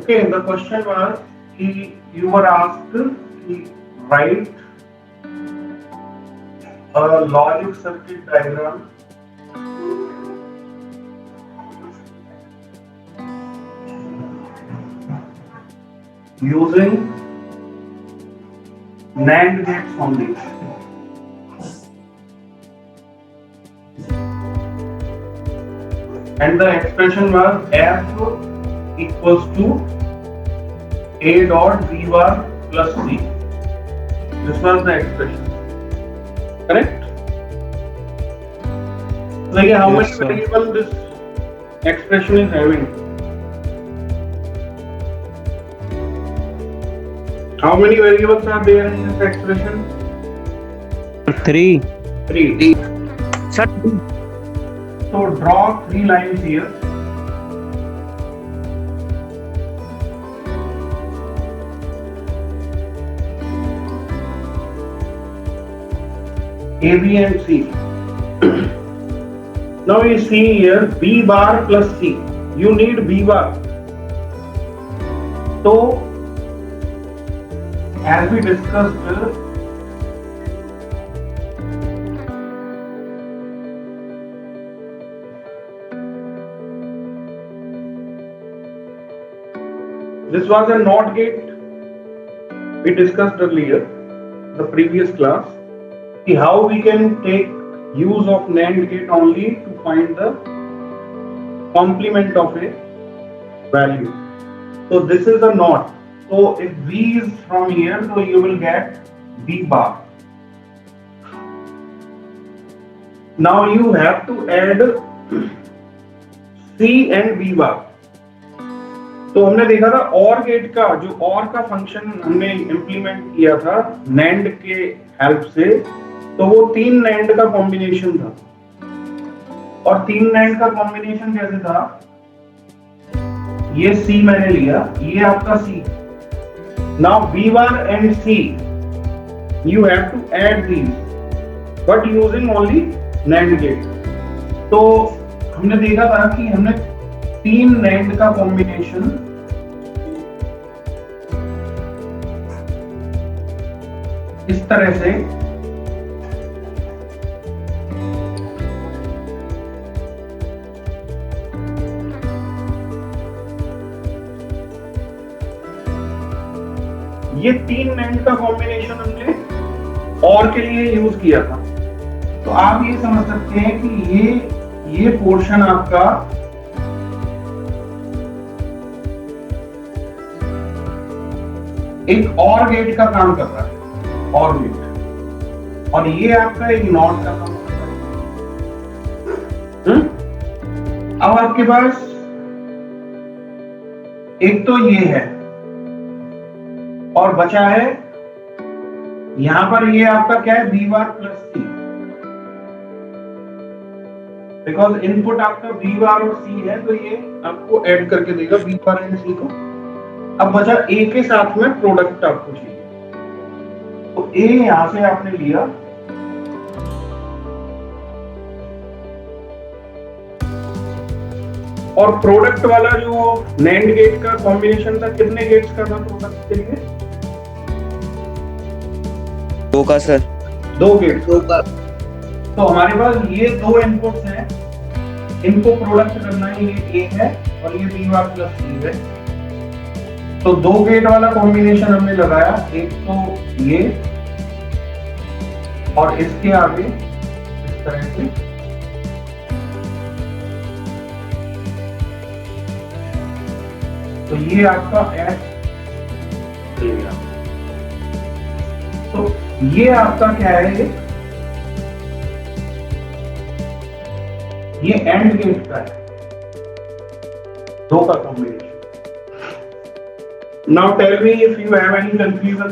Okay, the question was you were asked to write a logic circuit diagram using NAND gates only. And the expression was F equals to A dot V bar plus C. This was the expression. Correct? Like how Yes, many sir. variables this expression is having? How many variables are there in this expression? 3. 3. Sir, So draw 3 lines here. A, B and C. Now you see here B bar plus C. You need B bar. So as we discussed, this was a NOT gate. We discussed earlier, the previous class, how we can take use of NAND gate only to find the complement of a value. So this is a NOT. So if V is from here, so you will get V bar. Now you have to add C and V bar. तो हमने देखा था OR gate का, जो OR का function हमने implement किया था NAND के हेल्प से, तो वो 3 NAND का कॉम्बिनेशन था। और 3 NAND का कॉम्बिनेशन कैसे था? ये C मैंने लिया, ये आपका C। Now V bar and C, you have to add these, but using only NAND gate. तो हमने देखा था कि हमने 3 NAND का कॉम्बिनेशन इस तरह से ये 3 NAND का कॉम्बिनेशन हमने OR के लिए यूज किया था। तो आप ये समझ सकते हैं कि ये पोर्शन आपका एक OR गेट का काम कर रहा है, OR गेट, और ये आपका एक NOT का काम कर रहा है। अब आपके पास एक तो ये है और बचा है यहां पर, ये आपका क्या है, V bar plus C, because input आपका V बार और C है, तो ये आपको ऐड करके देगा V बार एंड C को। अब बचा A के साथ में प्रोडक्ट आपको चाहिए, तो A यहां से आपने लिया, और प्रोडक्ट वाला जो NAND गेट का कॉम्बिनेशन था, कितने गेट्स का था प्रोडक्ट के लिए? 2 का सर। 2 गेट्स का। तो हमारे पास ये 2 इनपुट्स हैं, इनको प्रोडक्ट करना है, ये A है और ये B बार प्लस C है। तो 2 गेट वाला कॉम्बिनेशन हमने लगाया, एक तो ये और इसके आगे इस तरह से, तो ये आपका S चलेगा। तो ये आपका क्या है, ये एंड गेट का है, 2 का combination. Now tell me if you have any confusion.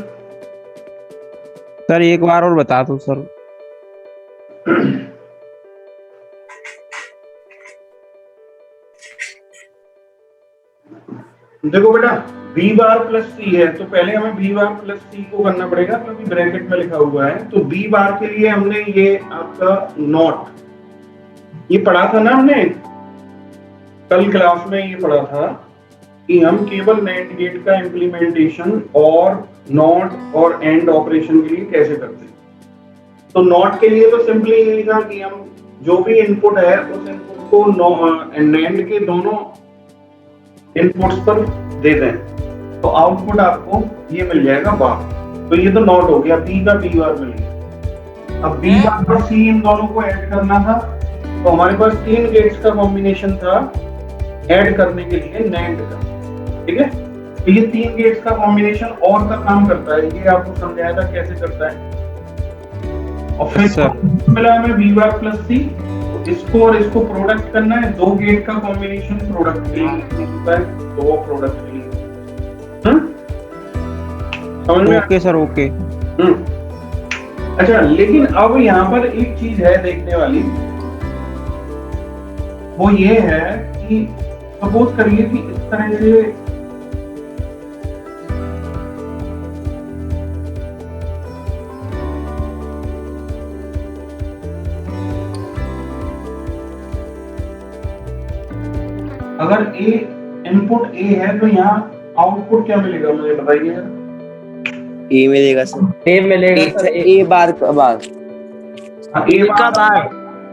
Sir एक बार और बता दो सर। देखो बेटा, V बार प्लस C है, तो पहले हमें V बार प्लस C को करना पड़ेगा, क्योंकि ब्रैकेट में लिखा हुआ है। तो V बार के लिए हमने ये आपका नॉट, ये पढ़ा था ना हमने कल क्लास में, ये पढ़ा था कि हम केवल NAND गेट का इम्प्लीमेंटेशन और नॉट और एंड ऑपरेशन के लिए कैसे करते हैं। तो नॉट के लिए तो सिंपली यही था कि हम जो भी इनपुट है उस इनपुट को NAND के दोनों इनपुट्स पर दे दें, तो आउटपुट आपको ये मिल जाएगा बार। तो ये तो नॉट हो गया, बी का बी बार मिल गया। अब बी बार और सी इन दोनों को ऐड करना था, तो हमारे पास 3 गेट्स का कॉम्बिनेशन था ऐड करने के लिए NAND का, ठीक है। तो ये 3 गेट्स का कॉम्बिनेशन और का काम करता है, ये आपको समझाया था कैसे करता है। और फिर मिला हमें बी बार प्लस सी, इसको और इसको प्रोडक्ट करना है, 2 गेट का कॉम्बिनेशन प्रोडक्ट के लिए होता है, तो वो प्रोडक्ट के लिए। समझ में? Okay sir, okay. अच्छा, लेकिन अब यहाँ पर एक चीज है देखने वाली, वो ये है कि सपोज करिए कि इस तरह से अगर ए इनपुट ए है तो यहाँ आउटपुट क्या मिलेगा, मुझे बताइए। ए मिलेगा सर, ए मिलेगा सर, ए बार का बार,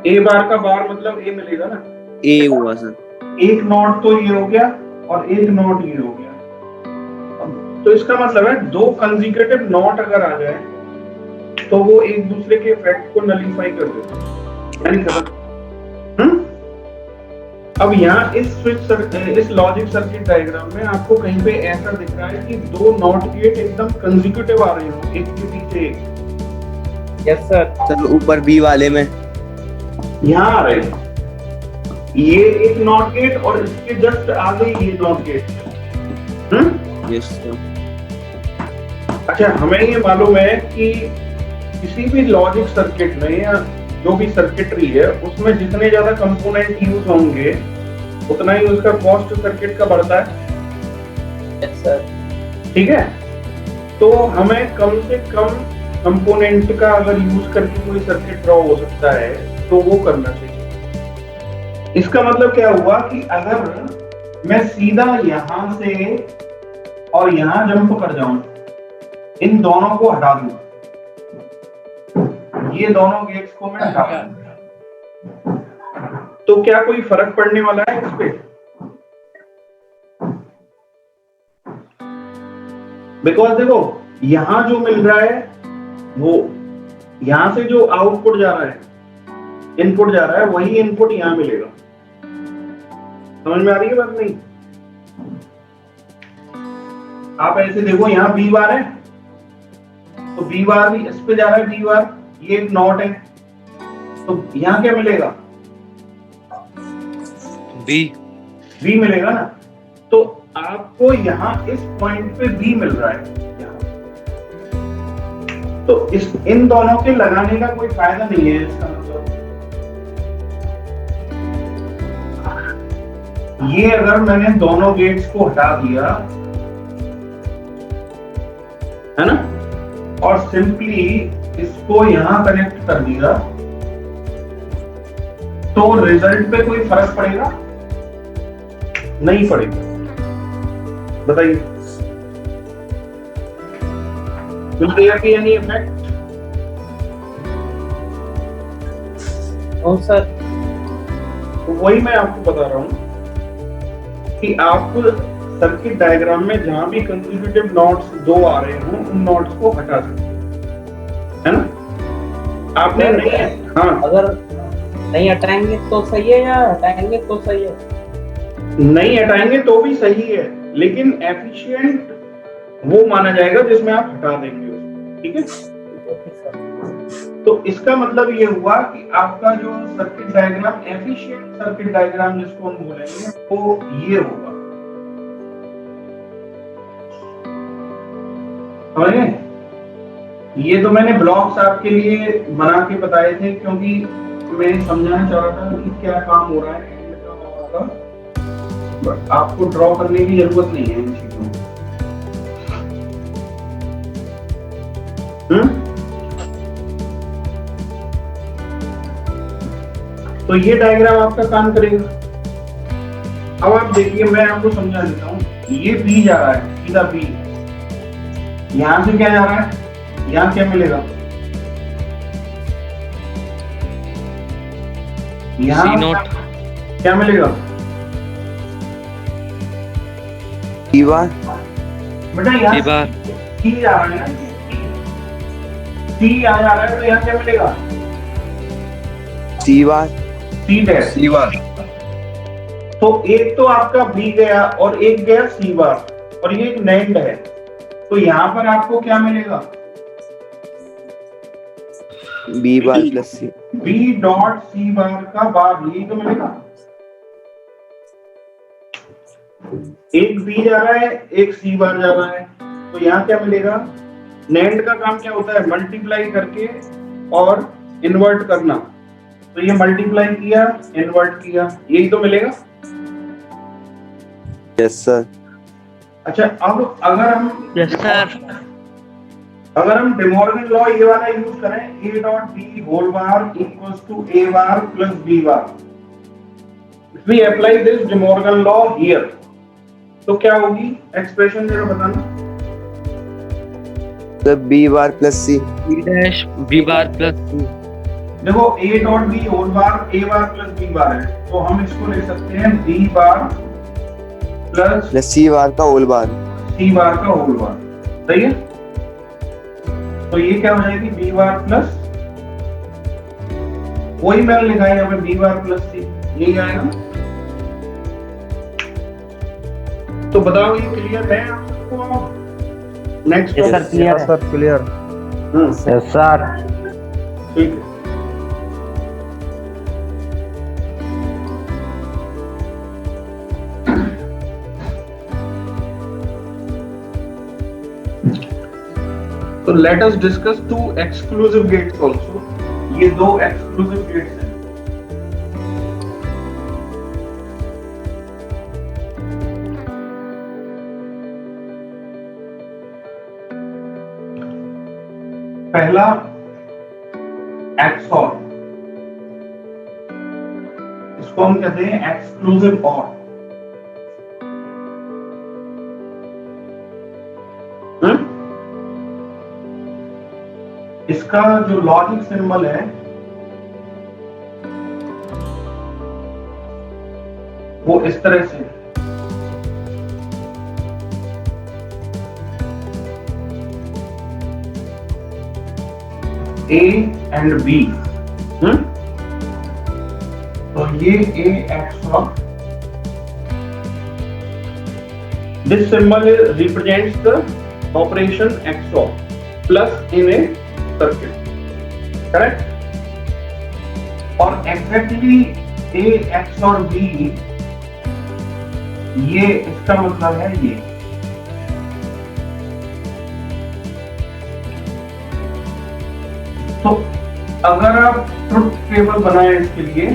ए बार का बार मतलब ए मिलेगा ना, ए हुआ सर। एक नॉट तो ये हो गया और एक नॉट ये हो गया। तो इसका मतलब है 2 कंसेक्यूटिव नॉट अगर आ जाए तो वो एक दूसरे के इफेक्ट को नलीफाई कर देते हैं, यानी खत्म। अब यहाँ इस लॉजिक सर्किट डायग्राम में आपको कहीं पे ऐसा दिख रहा है कि 2 नॉट गेट एकदम कंसेक्यूटिव आ रहे हो, एक के पीछे एक। Yes sir. सर ऊपर बी वाले में यहाँ आ रहे हैं, ये एक नॉट गेट और इसके जस्ट आगे ये नॉट गेट। Yes sir. अच्छा, हमें ये मालूम है कि किसी भी लॉजिक सर्किट में या जो भी सर्किटरी है उसमें जितने ज्यादा कंपोनेंट यूज होंगे उतना ही उसका कॉस्ट सर्किट का बढ़ता है। Yes sir. ठीक है, तो हमें कम से कम कंपोनेंट का अगर यूज करके कोई सर्किट ड्रॉ हो सकता है तो वो करना चाहिए। इसका मतलब क्या हुआ कि अगर मैं सीधा यहां से और यहां जंप कर जाऊं, इन दोनों को हटा दूं, ये दोनों गेट्स को मैं हटा दूं, तो क्या कोई फर्क पड़ने वाला है इस पे? बिकॉज देखो, यहां जो मिल रहा है वो यहां से जो आउटपुट जा रहा है, इनपुट जा रहा है, वही इनपुट यहां मिलेगा। समझ में आ रही है बात? नहीं, आप ऐसे देखो, यहाँ बी बार है तो बी बार भी इस पे जा रहा है, बी बार, ये एक नॉट है, तो यहाँ क्या मिलेगा? बी मिलेगा ना। तो आपको यहाँ इस पॉइंट पे बी मिल रहा है यहाँ। तो इन दोनों के लगाने का कोई फायदा नहीं है। इसका मतलब ये अगर मैंने दोनों गेट्स को हटा दिया है ना, और सिंपली इसको यहां कनेक्ट कर दिया, तो रिजल्ट पे कोई फर्क पड़ेगा? नहीं पड़ेगा। बताइए, will there be any effect? ओ सर। तो वही मैं आपको बता रहा हूं कि आप सर्किट डायग्राम में जहां भी कंसेक्यूटिव नोड्स 2 आ रहे हो उन नोड्स को हटा सकते है ना। आपने नहीं, हाँ, अगर नहीं हटाएंगे तो सही है या हटाएंगे तो सही है? नहीं हटाएंगे तो भी सही है, लेकिन एफिशिएंट वो माना जाएगा जिसमें आप हटा देंगे उसको, ठीक है। तो इसका मतलब ये हुआ कि आपका जो circuit diagram, efficient circuit diagram जिसको हम बोलेंगे, वो ये होगा। समझ गए? ये तो मैंने ब्लॉक्स आपके लिए बना के बताए थे, क्योंकि मैं समझाना चाह रहा था कि क्या काम हो रहा है एंड का होगा, बट आपको ड्रॉ करने की जरूरत नहीं है इन चीजों को। तो ये डायग्राम आपका काम करेगा। अब आप देखिए, मैं आपको समझा देता हूँ। ये बी जा रहा है, सीधा बी। यहां से क्या जा रहा है, यहां क्या मिलेगा, यहाँ C नॉट क्या मिलेगा सी बार बेटा, यहाँ C बार सी जा रहा है ना, सी आ जा रहा है, तो यहाँ क्या मिलेगा, सी बार सी डैश। सी बार तो एक तो आपका बी गया और एक गया सी बार, और ये एक नेंड है, तो यहाँ पर आपको क्या मिलेगा, बी बार प्लस सी। बी डॉट सी बार का बार, यही तो मिलेगा। एक बी जा रहा है, एक सी बार जा रहा है, तो यहाँ क्या मिलेगा, नेंड का काम क्या होता है, मल्टीप्लाई करके और इन्वर्ट करना, तो ये मल्टीप्लाई किया इन्वर्ट किया, यही तो मिलेगा। Yes sir. अच्छा, अब अगर हम यस सर अगर हम डिमॉर्गन लॉ ये वाला यूज करें, A dot B whole bar equals to A bar plus B bar, if we apply this De Morgan law here, तो क्या होगी एक्सप्रेशन, जरा बताना। Sir B bar plus C. B dash B bar plus C। देखो A dot B whole bar A bar plus B bar है, तो हम इसको लिख सकते हैं बी बार प्लस सी बार का होल बार। सी बार का होल बार, सही है। तो ये क्या हो जाएगी, बी बार प्लस, वही मैंने लिखा है यहाँ पे, बी बार प्लस सी, यही आएगा। तो बताओ ये क्लियर है आप सबको? नेक्स्ट सर क्लियर है सर क्लियर। Yes sir. ठीक है। So let us discuss two exclusive gates also. ये दो exclusive gates हैं। पहला XOR, इसको हम कहते हैं एक्सक्लूसिव OR। इसका जो लॉजिक सिंबल है वो इस तरह से, A and B, तो ये A XOR, this symbol represents the operation XOR plus in a circuit, correct? और exactly A XOR B, ये इसका मतलब है ये, तो अगर आप ट्रुथ टेबल बनाएं इसके लिए,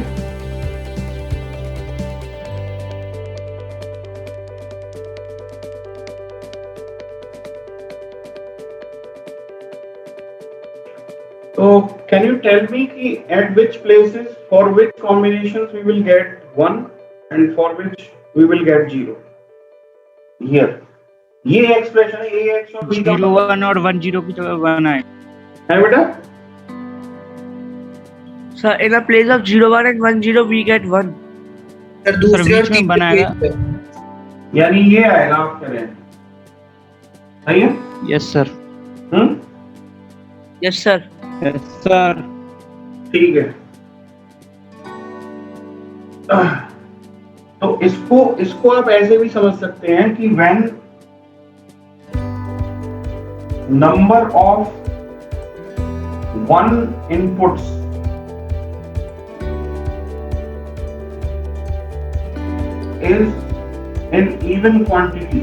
तो can you tell me कि at which places for which combinations we will get 1 and for which we will get 0? Here ये एक्सप्रेशन है, A X और B का 0 1 और 1 0 की जगह 1 आए। है बेटा। Sir, in the place of 0 1 and 1 0, we get 1. Sir बीच में बनाएगा। यानी ये आएगा, आप कह रहे हैं, सही है? Yes sir. Yes, sir. Yes sir. ठीक है। तो इसको आप ऐसे भी समझ सकते हैं कि when number of one inputs is in even quantity,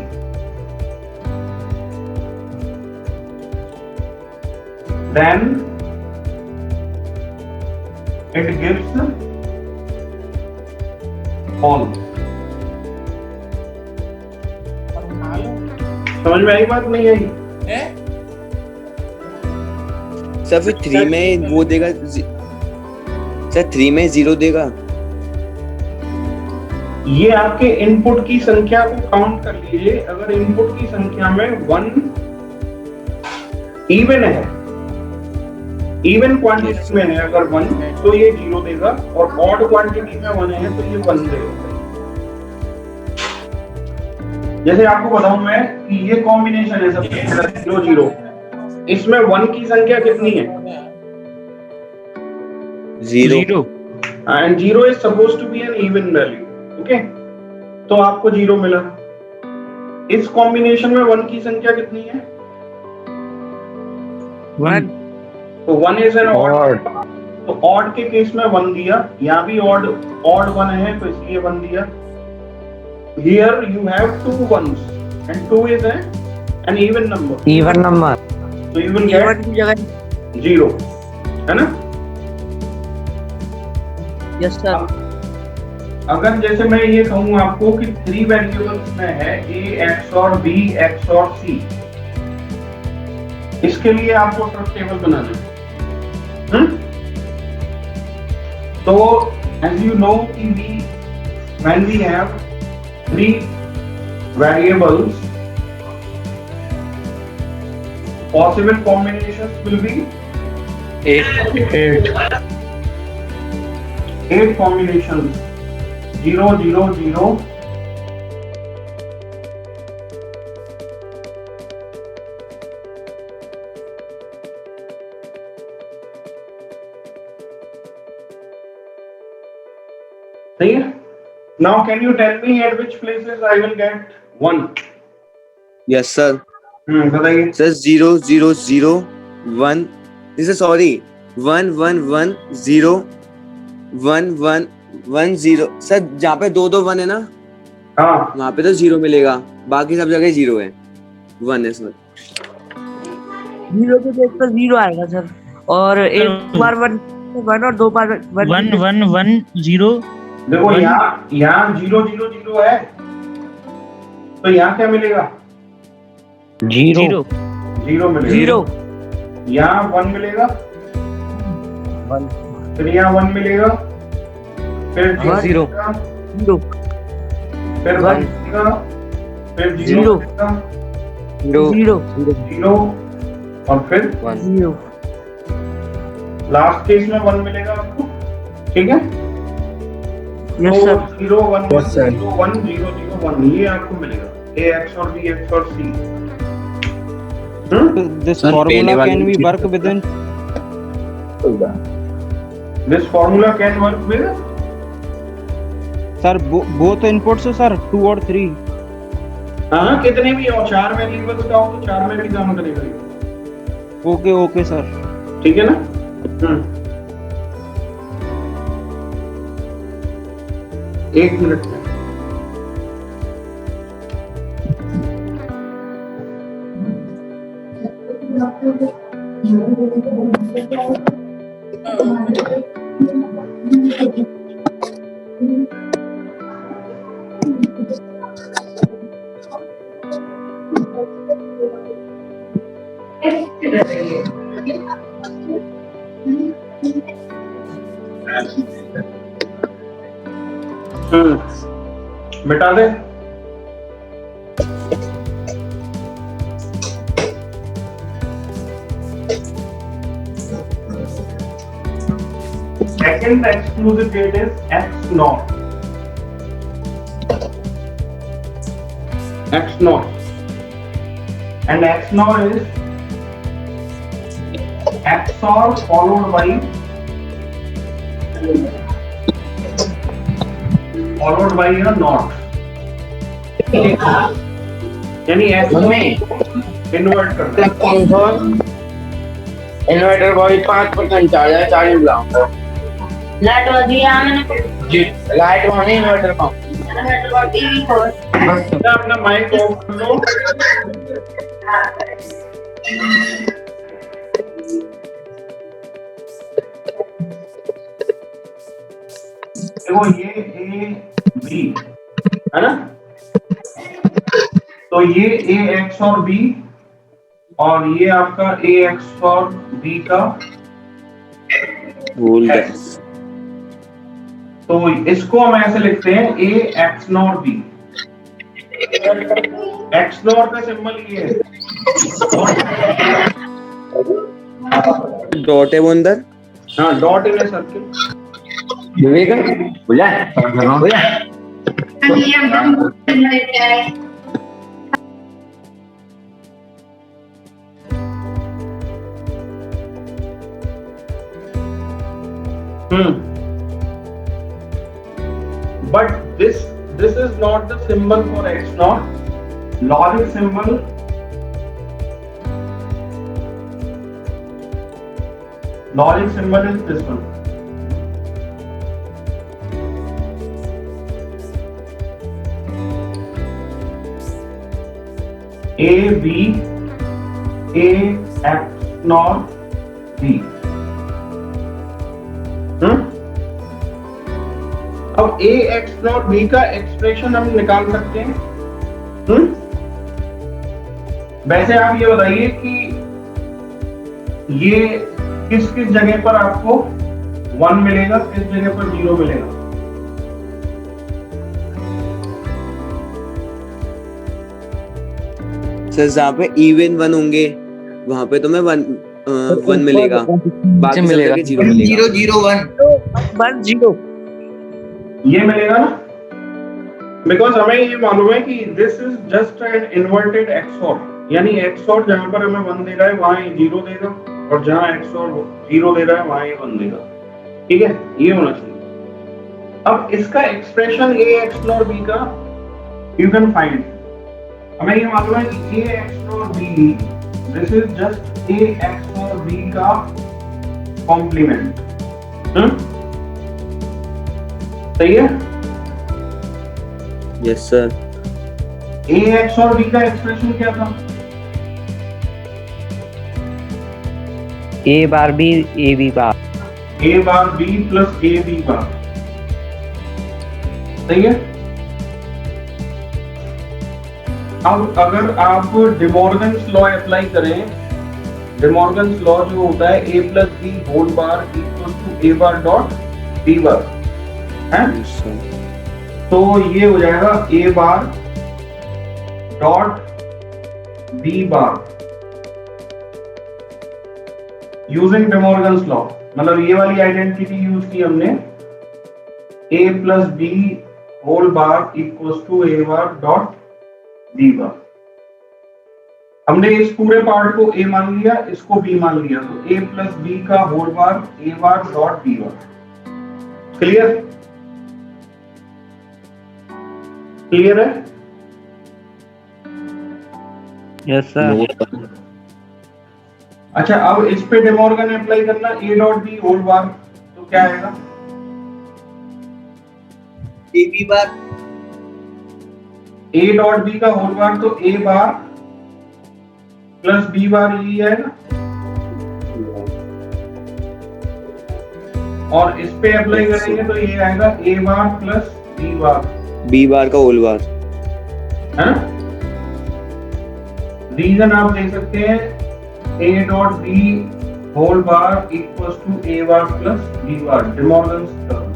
then it gives false। समझ में आई बात, नहीं आई? सर फिर 3 में वो देगा, सर 3 में 0 देगा। ये आपके इनपुट की संख्या को काउंट कर लीजिए। अगर इनपुट की संख्या में 1 इवन है, इवन क्वांटिटी में है अगर 1, तो ये 0 देगा, और ऑड क्वांटिटी में 1 है तो ये 1 देगा। जैसे आपको बताऊं मैं कि ये कॉम्बिनेशन है सबसे पहला 0 0, इसमें 1 की संख्या कितनी है? 0 and 0 is supposed to be an even value, okay, तो आपको 0 मिला। इस कॉम्बिनेशन में 1 की संख्या कितनी है? 1 तो 1 इज एन ऑड, तो ऑड के केस में 1 दिया, यहाँ भी ऑड 1 है तो इसलिए 1 दिया। Here you have 2 ones and 2 is an even number. Even number, So you will get 1 की जगह 0, है ना? Yes sir. अगर जैसे मैं ये कहूँ आपको कि 3 वेरिएबल्स में है A, X और B, X और C, इसके लिए आपको ट्रुथ टेबल बनाना है। तो as you know कि when we have 3 variables, possible combinations will be 8 combinations, 0 0 0 सही है। Now can you tell me at which places I will get 1? Yes sir. बताइए। Sir 0 0 0 1, this sorry 1 1 1 0 1 1 1 0। सर जहाँ पे 2 2 1 है ना, हाँ, वहाँ पे तो 0 मिलेगा, बाकी सब जगह 0 है, 1 है सर। 0 के बेस पर 0 आएगा सर, और एक बार 1 1 और 2 बार 1 1 1 0। देखो यहाँ 0 0 0 है, तो यहाँ क्या मिलेगा? 0 0 मिलेगा। 0 यहाँ 1 मिलेगा, 1 फिर यहाँ 1 मिलेगा, फिर 0 0 मिलेगा, 0 फिर 1 1 मिलेगा, फिर 0 0 मिलेगा, 0 0 और फिर 0। लास्ट केस में 1 मिलेगा आपको, ठीक है? यस तो सर। 0 1 1 0 1 0 0 1 ये आपको मिलेगा, A X और B X और C। This formula can be work within. This formula can work with Sir, both inputs sir 2 और 3. हाँ, कितने भी हो, 4 वेरिएबल्स का हो तो 4 में भी काम करेगा ये। Okay sir. ठीक है ना? एक मिनट में मिटा दे। Second exclusive gate is X naught. X naught. And X naught is XOR followed by a not. यानी X इन्वर्ट करता है। इन्वर्टर बॉडी 5% चार्ज है, चार्जिंग बुलाऊंगा। लाइट वाली मैंने जी लाइट वाली इन्वर्टर का बस अपना माइक ऑफ कर लो। देखो ये A B है ना, तो ये A X और B और ये आपका A X और B का होल। तो तो इसको हम ऐसे लिखते हैं A X not B. X not का सिंबल ये है, डॉट है वो अंदर। हाँ डॉट इन ए सर्किल। विवेक बुझा बुझा But this is not the symbol for x naught. Logic symbol is this one. A B A x naught B. अब ए एक्स नॉट बी का एक्सप्रेशन हम निकाल सकते हैं। वैसे आप ये बताइए कि ये किस किस जगह पर आपको 1 मिलेगा, किस जगह पर 0 मिलेगा? सर जहाँ पे इवन 1 होंगे वहाँ पे तो मैं 1 मिलेगा, बाकी सब मिलेगा। जगह 0 मिलेगा। 1 0 ये मिलेगा ना, बिकॉज हमें ये मालूम है कि this is just an inverted XOR, यानी एक्सऑर जहां पर हमें 1 दे रहा है वहां ये 0 देगा, और जहां एक्सऑर 0 दे रहा है वहां ये 1 देगा। ठीक है, ये होना चाहिए। अब इसका expression A X not B का यू कैन फाइंड। हमें ये मालूम है कि A X not B this is just A X not B का कॉम्प्लीमेंट। सही है? Yes sir. ए एक्स और बी का एक्सप्रेशन क्या था? A bar B A B bar, A bar B plus A B bar. सही है? अब अगर आप डिमॉर्गन्स लॉ अप्लाई करें, डिमॉर्गन्स लॉ जो होता है ए plus B whole bar equal to A bar dot B bar है, तो ये हो जाएगा A bar dot B bar using De Morgan's law. मतलब ये वाली आइडेंटिटी यूज की हमने, A plus B whole bar equals to A bar dot B bar. हमने इस पूरे पार्ट को ए मान लिया, इसको बी मान लिया, तो ए प्लस बी का whole bar A bar dot B bar. Clear? Clear है? Yes sir. अच्छा, अब इस पे डिमॉर्गन अप्लाई करना, A dot B whole bar, तो क्या आएगा? A B bar, A dot B का होल बार तो ए बार प्लस बी बार यही आएगा, और इस पे अप्लाई करेंगे तो ये आएगा A bar plus B bar, B bar का होल बार है ना? रीजन आप दे सकते हैं A dot B whole bar equals to A bar plus B bar, De Morgan's term.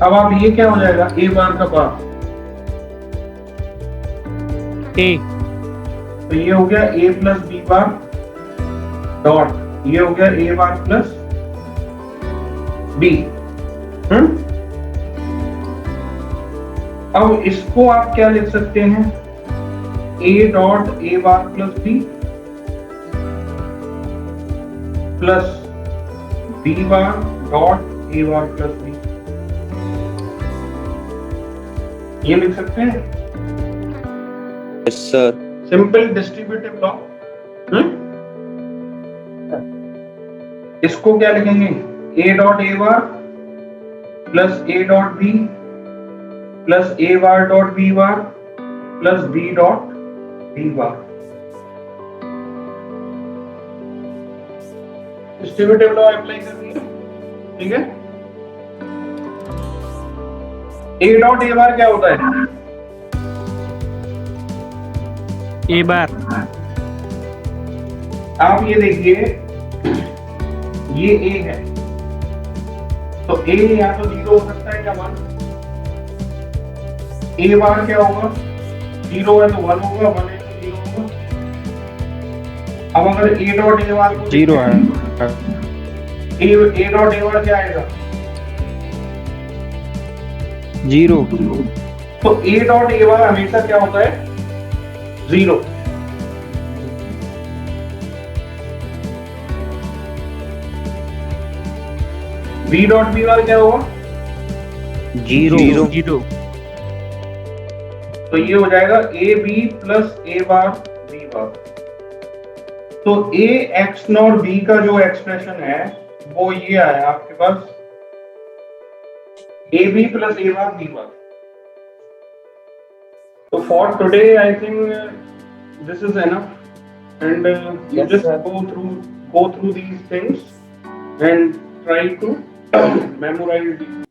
अब आप ये क्या हो जाएगा, ए बार का बार ए, तो ये हो गया ए प्लस बी बार डॉट, ये हो गया ए बार प्लस बी। अब इसको आप क्या लिख सकते हैं, A dot A bar plus B plus B bar dot A bar plus B, ये लिख सकते हैं। Yes sir. Simple distributive law. इसको क्या लिखेंगे, A dot A bar plus A dot B plus A bar dot B bar plus B dot B bar. Distributive law apply करनी है, ठीक है? ए डॉट ए बार क्या होता है? ए बार, आप ये देखिए, ये ए है, तो a या तो 0 हो सकता है या 1। a बार क्या होगा, 0 है तो 1 होगा, 1 है तो 0 होगा। अब अगर a डॉट a बार को 0 है। a डॉट a बार क्या आएगा, 0। तो a डॉट a बार हमेशा क्या होता है, 0। b डॉट b बार क्या होगा, 0। तो ये हो जाएगा A B plus A bar B bar. तो ए एक्स नॉट बी का जो एक्सप्रेशन है वो ये आया आपके पास, A B plus A bar B bar. तो for today I think this is enough, and you Yes, just sir. go through these things and try to memorize these